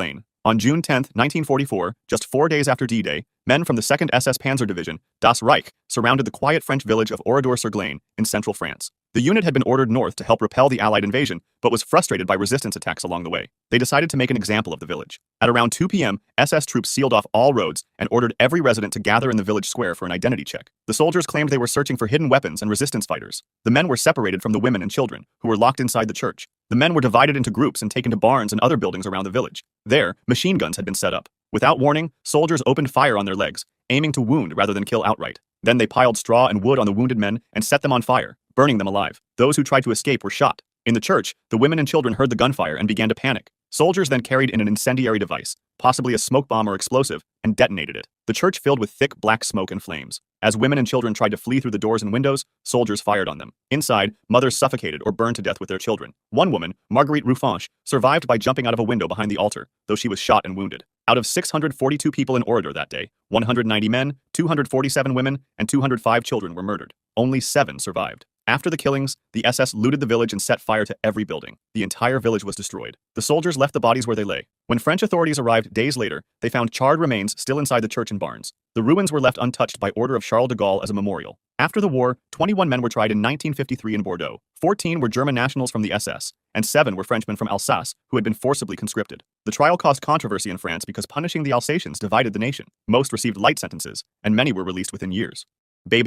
Lane. On June 10, 1944, just 4 days after D-Day, men from the 2nd SS Panzer Division, Das Reich, surrounded the quiet French village of Oradour-Sur in central France. The unit had been ordered north to help repel the Allied invasion, but was frustrated by resistance attacks along the way. They decided to make an example of the village. At around 2 p.m., SS troops sealed off all roads and ordered every resident to gather in the village square for an identity check. The soldiers claimed they were searching for hidden weapons and resistance fighters. The men were separated from the women and children, who were locked inside the church. The men were divided into groups and taken to barns and other buildings around the village. There, machine guns had been set up. Without warning, soldiers opened fire on their legs, aiming to wound rather than kill outright. Then they piled straw and wood on the wounded men and set them on fire, burning them alive. Those who tried to escape were shot. In the church, the women and children heard the gunfire and began to panic. Soldiers then carried in an incendiary device, possibly a smoke bomb or explosive, and detonated it. The church filled with thick black smoke and flames. As women and children tried to flee through the doors and windows, soldiers fired on them. Inside, mothers suffocated or burned to death with their children. One woman, Marguerite Rufanche, survived by jumping out of a window behind the altar, though she was shot and wounded. Out of 642 people in Oradour that day, 190 men, 247 women, and 205 children were murdered. Only 7 survived. After the killings, the SS looted the village and set fire to every building. The entire village was destroyed. The soldiers left the bodies where they lay. When French authorities arrived days later, they found charred remains still inside the church and barns. The ruins were left untouched by order of Charles de Gaulle as a memorial. After the war, 21 men were tried in 1953 in Bordeaux. 14 were German nationals from the SS, and 7 were Frenchmen from Alsace who had been forcibly conscripted. The trial caused controversy in France because punishing the Alsatians divided the nation. Most received light sentences, and many were released within years. Babe